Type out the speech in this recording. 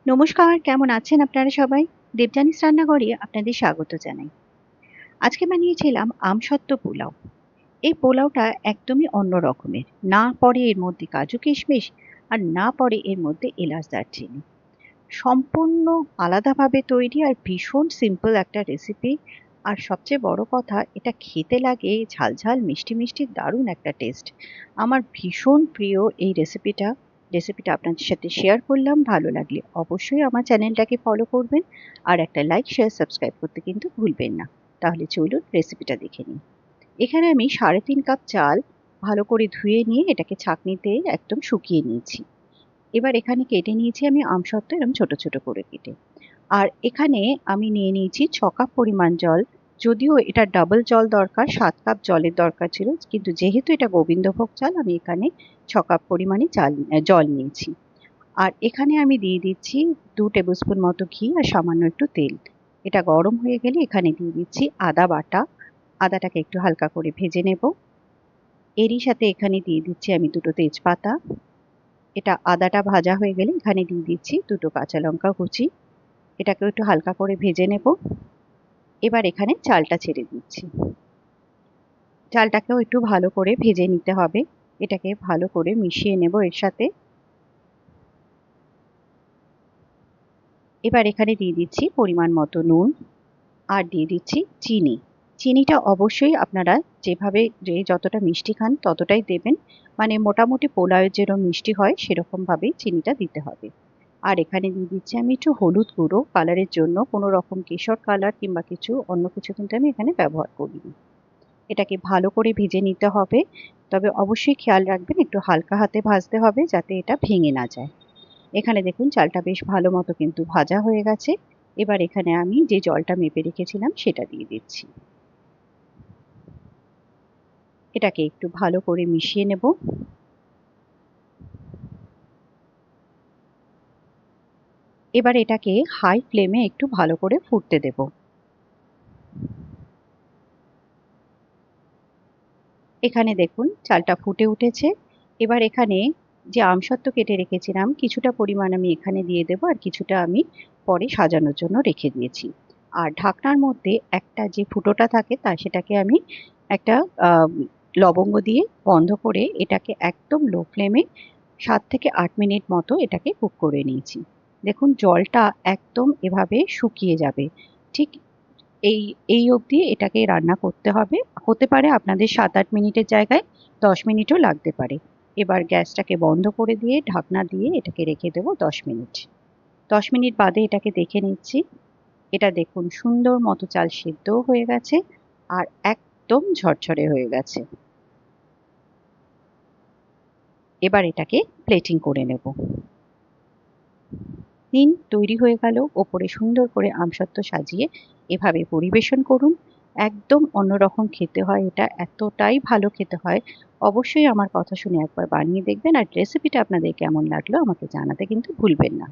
নমস্কার, কেমন আছেন আপনারা সবাই? দেবযানীস রান্নাঘরে আপনাদের স্বাগত জানাই। আজকে বানিয়েছিলাম আমসত্ত্ব পোলাও। এই পোলাওটা একদমই অন্য রকমের। না পড়ে এর মধ্যে কাজু কিশমিশ আর না পড়ে এর মধ্যে এলাচ দারচিনি। সম্পূর্ণ আলাদাভাবে তৈরি আর ভীষণ সিম্পল একটা রেসিপি। আর সবচেয়ে বড় কথা, এটা খেতে লাগে ঝাল মিষ্টি মিষ্টি দারুণ একটা টেস্ট। আমার ভীষণ প্রিয় এই রেসিপিটা আপনাদের সাথে শেয়ার করলাম। ভালো লাগলে অবশ্যই আমার চ্যানেলটাকে ফলো করবেন আর একটা লাইক শেয়ার সাবস্ক্রাইব করতে কিন্তু ভুলবেন না। তাহলে চলুন রেসিপিটা দেখে নিই। এখানে আমি 3.5 কাপ চাল ভালো করে ধুয়ে নিয়ে এটাকে ছাঁকনিতে একদম শুকিয়ে নিয়েছি। এবার এখানে কেটে নিয়েছি আমি আমসত্ত্ব এরকম ছোট ছোট করে কেটে। আর এখানে আমি নিয়ে নিয়েছি 6 কাপ পরিমাণ জল। যদিও এটা ডাবল জল দরকার, 7 কাপ জলের দরকার ছিল, কিন্তু যেহেতু এটা গোবিন্দভোগ চাল আমি এখানে 6 কাপ পরিমাণে জল নিয়েছি। আর এখানে আমি দিয়ে দিচ্ছি 2 টেবিল স্পুন মতো ঘি আর সামান্য একটু তেল। এটা গরম হয়ে গেলে এখানে দিয়ে দিচ্ছি আদা বাটা। আদাটাকে একটু হালকা করে ভেজে নেব। এরই সাথে এখানে দিয়ে দিচ্ছি আমি 2টো তেজপাতা। এটা আদাটা ভাজা হয়ে গেলে এখানে দিয়ে দিচ্ছি 2টো কাঁচা লঙ্কা কুচি। এটাকেও একটু হালকা করে ভেজে নেব। এবার এখানে চালটা ছেড়ে দিচ্ছি। চালটাকেও একটু ভালো করে ভেজে নিতে হবে। এটাকে ভালো করে মিশিয়ে নেব এর সাথে। এবার এখানে দিয়ে দিচ্ছি পরিমাণ মতো নুন আর দিয়ে দিচ্ছি চিনি। চিনিটা অবশ্যই আপনারা যে যতটা মিষ্টি খান ততটাই দেবেন। মানে মোটামুটি পোলাওয়ের যেরকম মিষ্টি হয় সেরকমভাবেই চিনিটা দিতে হবে। আর এখানে দিয়ে দিচ্ছি আমি একটু হলুদ গুঁড়ো কালারের জন্য। কোনো রকম কেশর কালার কিংবা অন্য কিছু কিন্তু আমি এখানে ব্যবহার করিনি। এটাকে ভালো করে ভেজে নিতে হবে। তবে অবশ্যই খেয়াল রাখবেন একটু হালকা হাতে ভাজতে হবে যাতে এটা ভেঙে না যায়। এখানে দেখুন চালটা বেশ ভালো মতো কিন্তু ভাজা হয়ে গেছে। এবার এখানে আমি যে জলটা মেপে রেখেছিলাম সেটা দিয়ে দিচ্ছি। এটাকে একটু ভালো করে মিশিয়ে নেব। এবার এটাকে হাই ফ্লেমে একটু ভালো করে ফুটতে দেব। এখানে দেখুন চালটা ফুটে উঠেছে। এবার এখানে যে আমসত্ত্ব কেটে রেখেছিলাম কিছুটা পরিমাণ আমি এখানে দিয়ে দেবো আর কিছুটা আমি পরে সাজানোর জন্য রেখে দিয়েছি। আর ঢাকনার মধ্যে একটা যে ফুটোটা থাকে সেটাকে আমি একটা লবঙ্গ দিয়ে বন্ধ করে এটাকে একদম লো ফ্লেমে 7 থেকে 8 মিনিট মতো এটাকে কুক করে নিয়েছি। দেখুন জলটা একদম এভাবে শুকিয়ে যাবে। ঠিক এই এই অবধি এটাকে রান্না করতে হবে। হতে পারে আপনাদের 7-8 মিনিটের জায়গায় 10 মিনিটও লাগতে পারে। এবার গ্যাসটাকে বন্ধ করে দিয়ে ঢাকনা দিয়ে এটাকে রেখে দেবো 10 মিনিট। 10 মিনিট বাদে এটাকে দেখে নিচ্ছি। এটা দেখুন সুন্দর মতো চাল সেদ্ধও হয়ে গেছে আর একদম ঝরঝরে হয়ে গেছে। এবার এটাকে প্লেটিং করে নেব। নিন তৈরি হয়ে গেল। ওপরে সুন্দর করে আমসত্ত্ব সাজিয়ে এভাবে পরিবেশন করুন। একদম অন্যরকম খেতে হয় এটা, এতটাই ভালো খেতে হয়। অবশ্যই আমার কথা শুনে একবার বানিয়ে দেখবেন আর রেসিপিটা আপনাদের কেমন লাগলো আমাকে জানাতে কিন্তু ভুলবেন না।